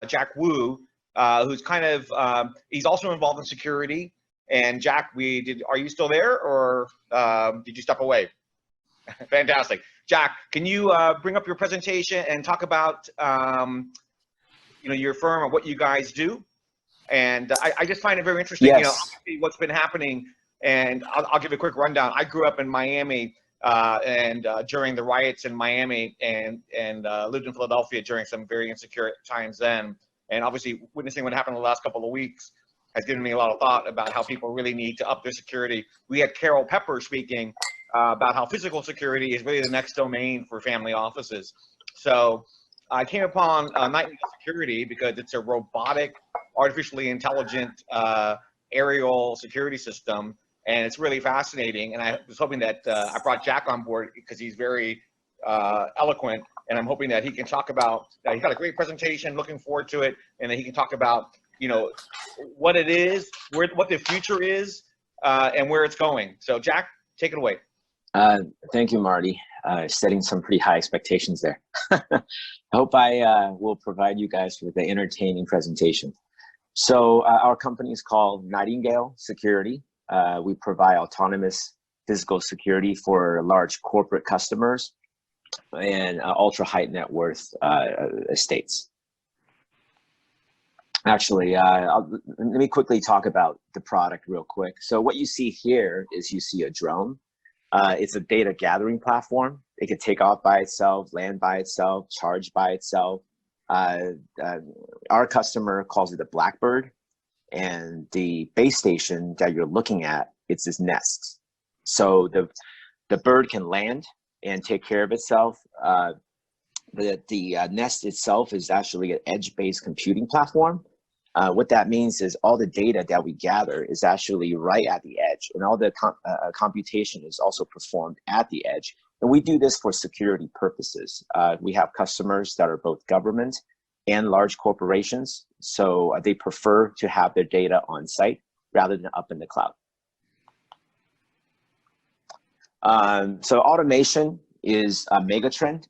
Jack Wu, who's kind of he's also involved in security. And Jack, are you still there, or did you step away? Fantastic. Jack, can you bring up your presentation and talk about your firm and what you guys do? And I just find it very interesting. Yes. What's been happening. And I'll give a quick rundown. I grew up in Miami and during the riots in Miami, and lived in Philadelphia during some very insecure times then. And obviously, witnessing what happened in the last couple of weeks has given me a lot of thought about how people really need to up their security. We had Carol Pepper speaking about how physical security is really the next domain for family offices. So I came upon Nightingale Security because it's a robotic, artificially intelligent aerial security system, and it's really fascinating. And I was hoping that I brought Jack on board because he's very eloquent, and I'm hoping that he can talk about, he's got a great presentation, looking forward to it, and that he can talk about, what it is, what the future is, and where it's going. So Jack, take it away. Thank you, Marty. Setting some pretty high expectations there. I hope I will provide you guys with an entertaining presentation. So our company is called Nightingale Security. We provide autonomous physical security for large corporate customers and ultra high net worth estates. Actually, let me quickly talk about the product real quick. So what you see here is you see a drone. It's a data gathering platform. It can take off by itself, land by itself, charge by itself. Our customer calls it a Blackbird, and the base station that you're looking at, it's this nest. So the bird can land and take care of itself. The nest itself is actually an edge-based computing platform. What that means is all the data that we gather is actually right at the edge, and all the computation is also performed at the edge. And we do this for security purposes. We have customers that are both government and large corporations, so they prefer to have their data on site rather than up in the cloud. So automation is a mega trend.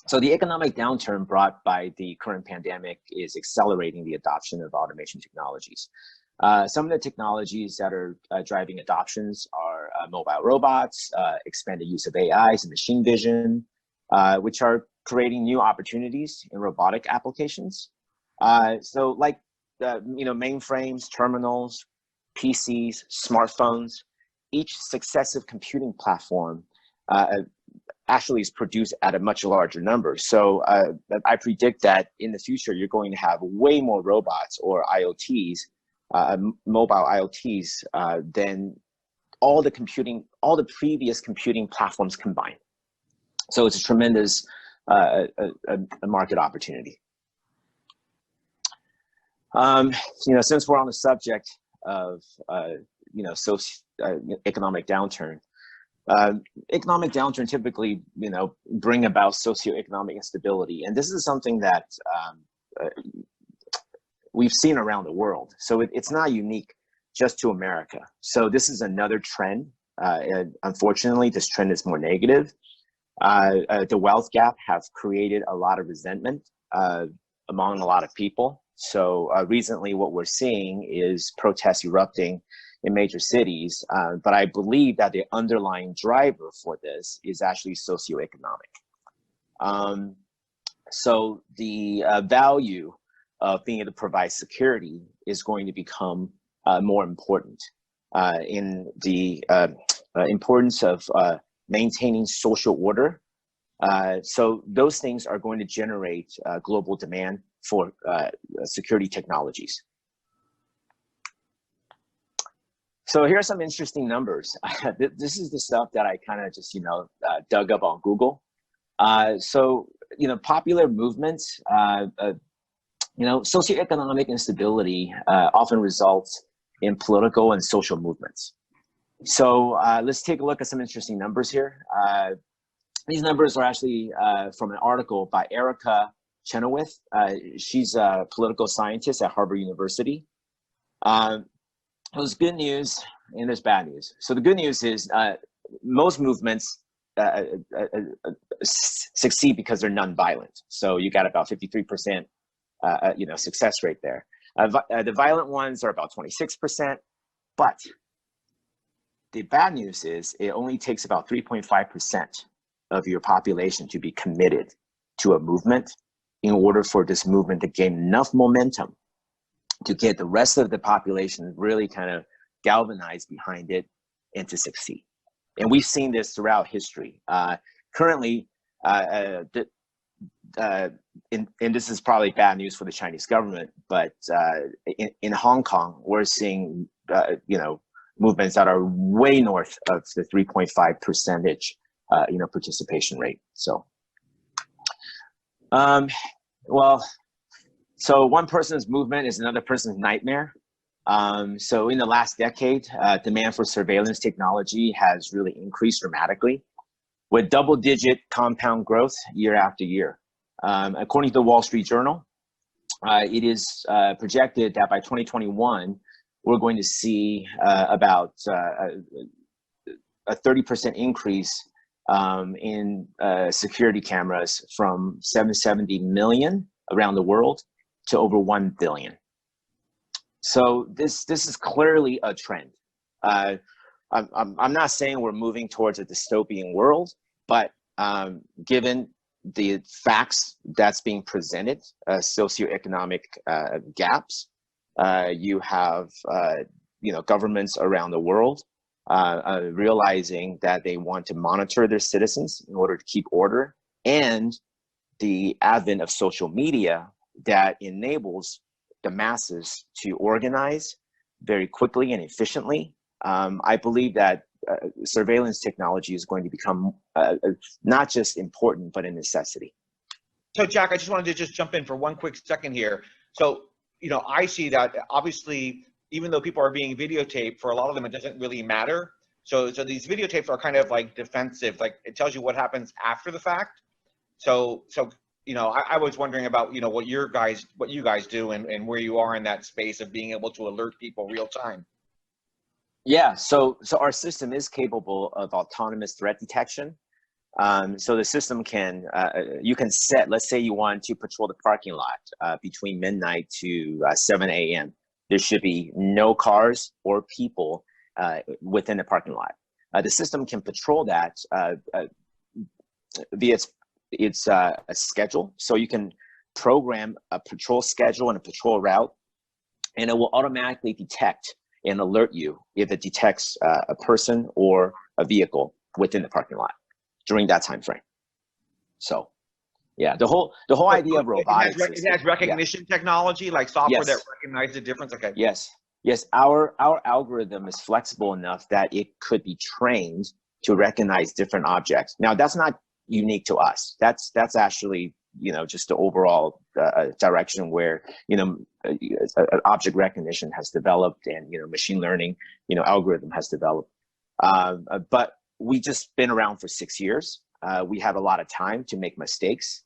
So the economic downturn brought by the current pandemic is accelerating the adoption of automation technologies. Some of the technologies that are driving adoptions are mobile robots, expanded use of AIs and machine vision, which are creating new opportunities in robotic applications. So like mainframes, terminals, PCs, smartphones, each successive computing platform actually is produced at a much larger number. So I predict that in the future, you're going to have way more robots or IoTs, mobile IoTs, than all the previous computing platforms combined. So it's a tremendous a market opportunity. Since we're on the subject of economic downturn, economic downturn typically, bring about socioeconomic instability, and this is something that we've seen around the world. So it's not unique just to America. So this is another trend. And unfortunately, this trend is more negative. The wealth gap has created a lot of resentment among a lot of people. So recently, what we're seeing is protests erupting in major cities, but I believe that the underlying driver for this is actually socioeconomic. So the value of being able to provide security is going to become more important in the importance of maintaining social order. So those things are going to generate global demand for security technologies. So here are some interesting numbers. This is the stuff that I kind of just, dug up on Google. So, popular movements, socioeconomic instability often results in political and social movements. So let's take a look at some interesting numbers here. These numbers are actually from an article by Erica Chenoweth. She's a political scientist at Harvard University. There's good news and there's bad news. So the good news is most movements succeed because they're nonviolent. So you got about 53% success rate there. The violent ones are about 26%, but the bad news is it only takes about 3.5% of your population to be committed to a movement in order for this movement to gain enough momentum to get the rest of the population really kind of galvanized behind it and to succeed. And we've seen this throughout history. Currently, and this is probably bad news for the Chinese government, but in Hong Kong, we're seeing movements that are way north of the 3.5% participation rate. So, so one person's movement is another person's nightmare. So in the last decade, demand for surveillance technology has really increased dramatically, with double-digit compound growth year after year. According to the Wall Street Journal, it is projected that by 2021, we're going to see about a 30% increase in security cameras from 770 million around the world to over 1 billion. So this is clearly a trend. I'm not saying we're moving towards a dystopian world, but given the facts that's being presented, socioeconomic gaps, you have governments around the world realizing that they want to monitor their citizens in order to keep order, and the advent of social media that enables the masses to organize very quickly and efficiently. I believe that surveillance technology is going to become not just important, but a necessity. So Jack, I just wanted to just jump in for one quick second here. So, I see that obviously, even though people are being videotaped, for a lot of them, it doesn't really matter. So these videotapes are kind of like defensive, like it tells you what happens after the fact. So I was wondering about, what you guys do and where you are in that space of being able to alert people real time. Yeah, so our system is capable of autonomous threat detection. So the system can, you can set, let's say you want to patrol the parking lot between midnight to 7 a.m. There should be no cars or people within the parking lot. The system can patrol that via its a schedule. So you can program a patrol schedule and a patrol route, and it will automatically detect and alert you if it detects a person or a vehicle within the parking lot during that time frame. So, yeah, the whole idea of robotics. It has recognition technology, like software that recognizes the difference. Okay. Yes. Our algorithm is flexible enough that it could be trained to recognize different objects. Now, that's not unique to us. That's actually just the overall direction where object recognition has developed, and machine learning algorithm has developed. But we just been around for 6 years. We have a lot of time to make mistakes.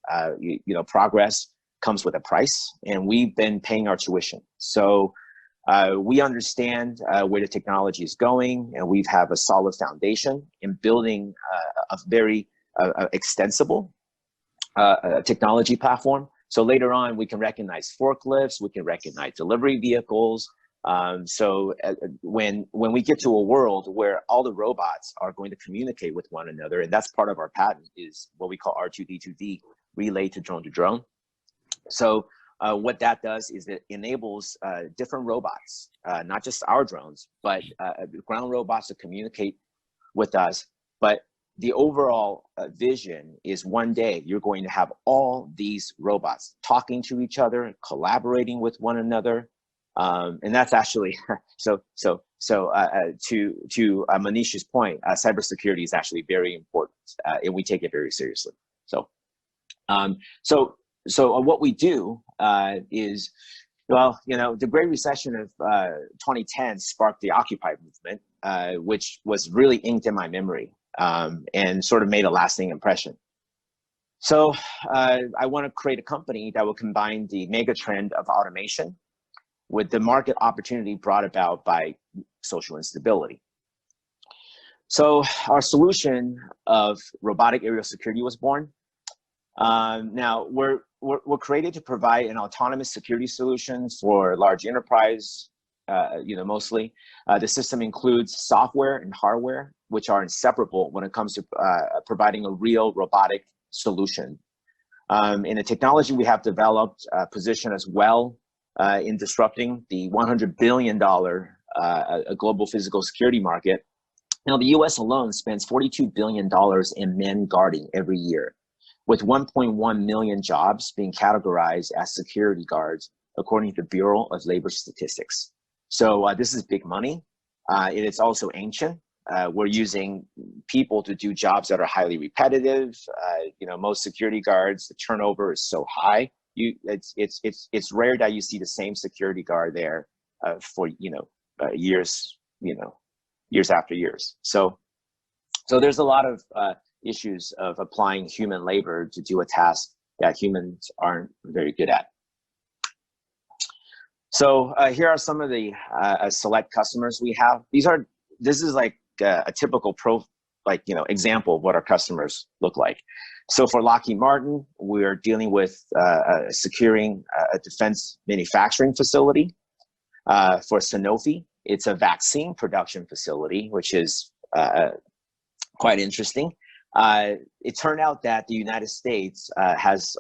Progress comes with a price, and we've been paying our tuition. So we understand where the technology is going, and we have a solid foundation in building a very extensible technology platform. So later on, we can recognize forklifts, we can recognize delivery vehicles. So when we get to a world where all the robots are going to communicate with one another, and that's part of our patent, is what we call R2D2D, relay to drone. So what that does is it enables different robots, not just our drones, but ground robots to communicate with us. But the overall vision is one day you're going to have all these robots talking to each other, collaborating with one another. And that's actually, to Manish's point, cybersecurity is actually very important, and we take it very seriously. So what we do is, the Great Recession of 2010 sparked the Occupy movement, which was really inked in my memory, and sort of made a lasting impression. So I want to create a company that will combine the mega trend of automation with the market opportunity brought about by social instability. So our solution of robotic aerial security was born. Now, we're created to provide an autonomous security solution for large enterprise, mostly. The system includes software and hardware, which are inseparable when it comes to providing a real robotic solution. In the technology we have developed, position as well in disrupting the $100 billion global physical security market. Now, the US alone spends $42 billion in man guarding every year, with 1.1 million jobs being categorized as security guards, according to the Bureau of Labor Statistics. So this is big money. It is also ancient. We're using people to do jobs that are highly repetitive. Most security guards, the turnover is so high. It's rare that you see the same security guard there for years, years after years. So there's a lot of issues of applying human labor to do a task that humans aren't very good at. So here are some of the select customers we have. This is like a typical example of what our customers look like. So for Lockheed Martin, we're dealing with securing a defense manufacturing facility. For Sanofi, it's a vaccine production facility, which is quite interesting. It turned out that the United States has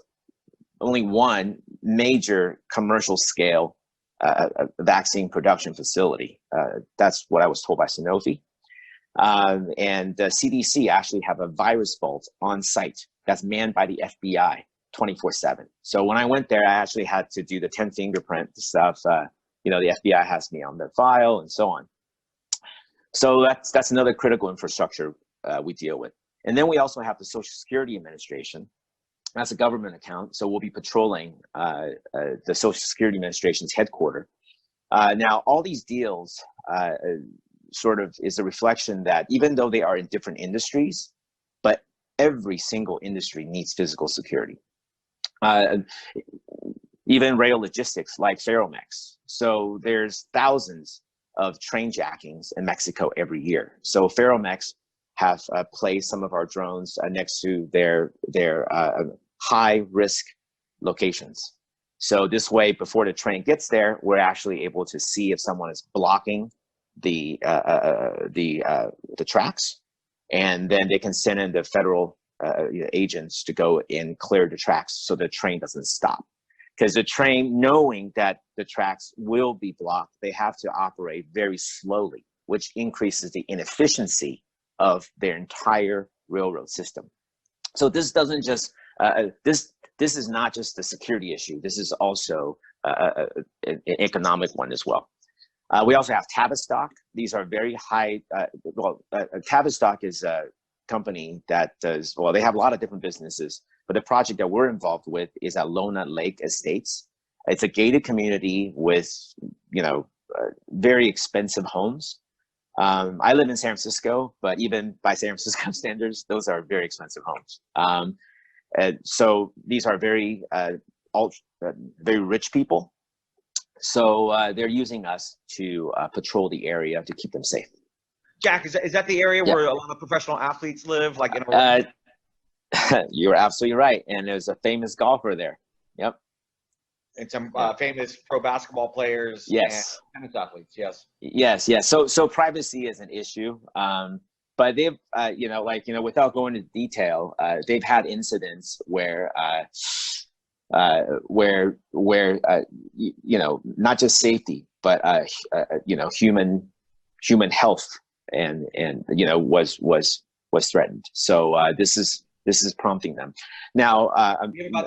only one major commercial scale vaccine production facility. That's what I was told by Sanofi. And the CDC actually have a virus vault on site that's manned by the FBI 24/7. So when I went there, I actually had to do the 10 fingerprint stuff. The FBI has me on their file and so on. So that's another critical infrastructure we deal with. And then we also have the Social Security Administration. That's a government account, so we'll be patrolling the Social Security Administration's headquarters. Now, all these deals sort of is a reflection that even though they are in different industries, but every single industry needs physical security. Even rail logistics like Ferromex. So there's thousands of train jackings in Mexico every year. So Ferromex have placed some of our drones next to their high risk locations. So this way, before the train gets there, we're actually able to see if someone is blocking the tracks, and then they can send in the federal agents to go and clear the tracks so the train doesn't stop. Because the train, knowing that the tracks will be blocked, they have to operate very slowly, which increases the inefficiency of their entire railroad system. So this doesn't just this is not just a security issue. This is also an economic one as well. We also have Tavistock. These are very high. Tavistock is a company that does, well, they have a lot of different businesses, but the project that we're involved with is at Lona Lake Estates. It's a gated community with, very expensive homes. I live in San Francisco, but even by San Francisco standards, those are very expensive homes. And so these are very, very rich people. So they're using us to patrol the area to keep them safe. Jack, is that the area where a lot of professional athletes live? Like you're absolutely right. And there's a famous golfer there. Yep. And some famous pro basketball players. Yes. And tennis athletes. Yes. Yes. So privacy is an issue. But they've, without going into detail, they've had incidents where not just safety, but human health and was threatened. So this is prompting them. Now,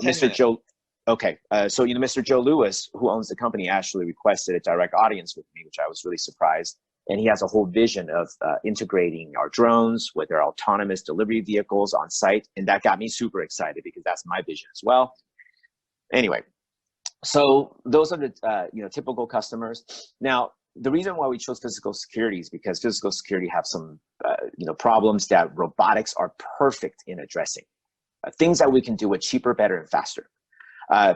Mr. Joe. Okay, so Mr. Joe Lewis, who owns the company, actually requested a direct audience with me, which I was really surprised. And he has a whole vision of integrating our drones with our autonomous delivery vehicles on site, and that got me super excited because that's my vision as well. Anyway, so those are the typical customers. Now, the reason why we chose physical security is because physical security have some problems that robotics are perfect in addressing. Things that we can do it cheaper, better, and faster.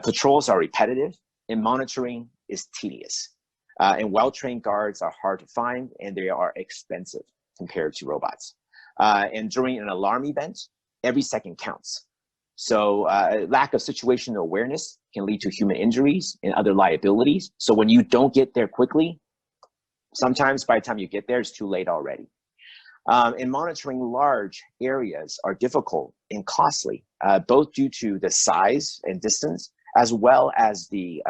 Patrols are repetitive, and monitoring is tedious. And well-trained guards are hard to find, and they are expensive compared to robots. And during an alarm event, every second counts. So lack of situational awareness can lead to human injuries and other liabilities. So when you don't get there quickly, sometimes by the time you get there, it's too late already. And monitoring large areas are difficult and costly, both due to the size and distance, as well as the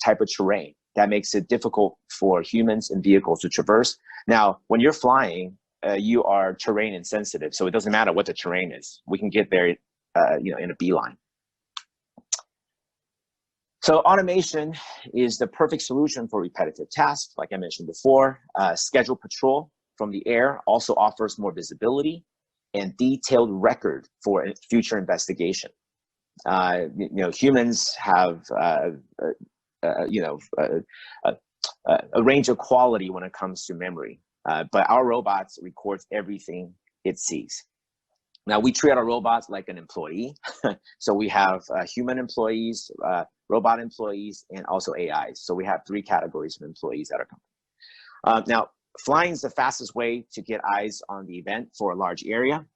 type of terrain that makes it difficult for humans and vehicles to traverse. Now, when you're flying, you are terrain insensitive, so it doesn't matter what the terrain is. We can get there, in a beeline. So automation is the perfect solution for repetitive tasks, like I mentioned before. Scheduled patrol from the air also offers more visibility and detailed record for future investigation. Humans have a range of quality when it comes to memory, but our robots records everything it sees. Now, we treat our robots like an employee. So we have human employees, robot employees, and also AIs. So we have 3 categories of employees at our company. Now, flying is the fastest way to get eyes on the event for a large area.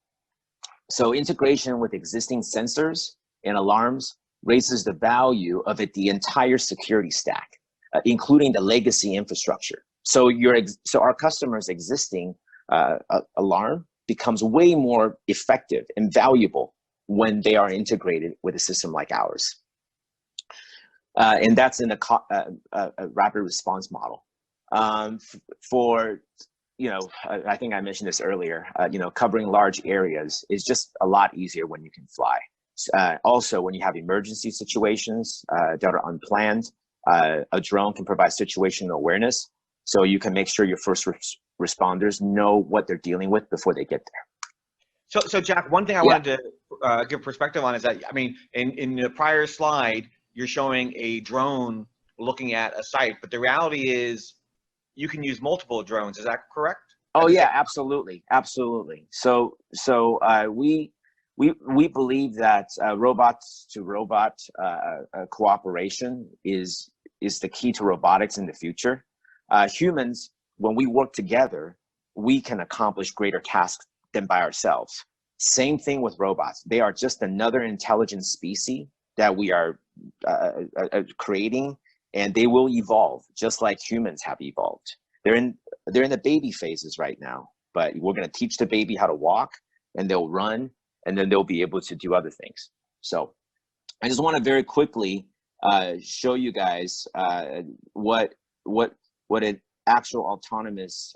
So integration with existing sensors and alarms raises the value of the entire security stack, including the legacy infrastructure. So our customers' existing alarm becomes way more effective and valuable when they are integrated with a system like ours. And that's in a rapid response model. I think I mentioned this earlier, covering large areas is just a lot easier when you can fly. Also, when you have emergency situations that are unplanned, a drone can provide situational awareness, so you can make sure your first responders know what they're dealing with before they get there. So Jack, one thing I wanted to give perspective on is that, I mean, in the prior slide, you're showing a drone looking at a site, but the reality is you can use multiple drones. Is that correct? Oh yeah, absolutely, absolutely. So we believe that robots to robot cooperation is the key to robotics in the future. Humans, when we work together, we can accomplish greater tasks than by ourselves. Same thing with robots. They are just another intelligent species that we are creating, and they will evolve just like humans have evolved. They're in the baby phases right now, but we're going to teach the baby how to walk, and they'll run, and then they'll be able to do other things. So I just want to very quickly show you guys what an actual autonomous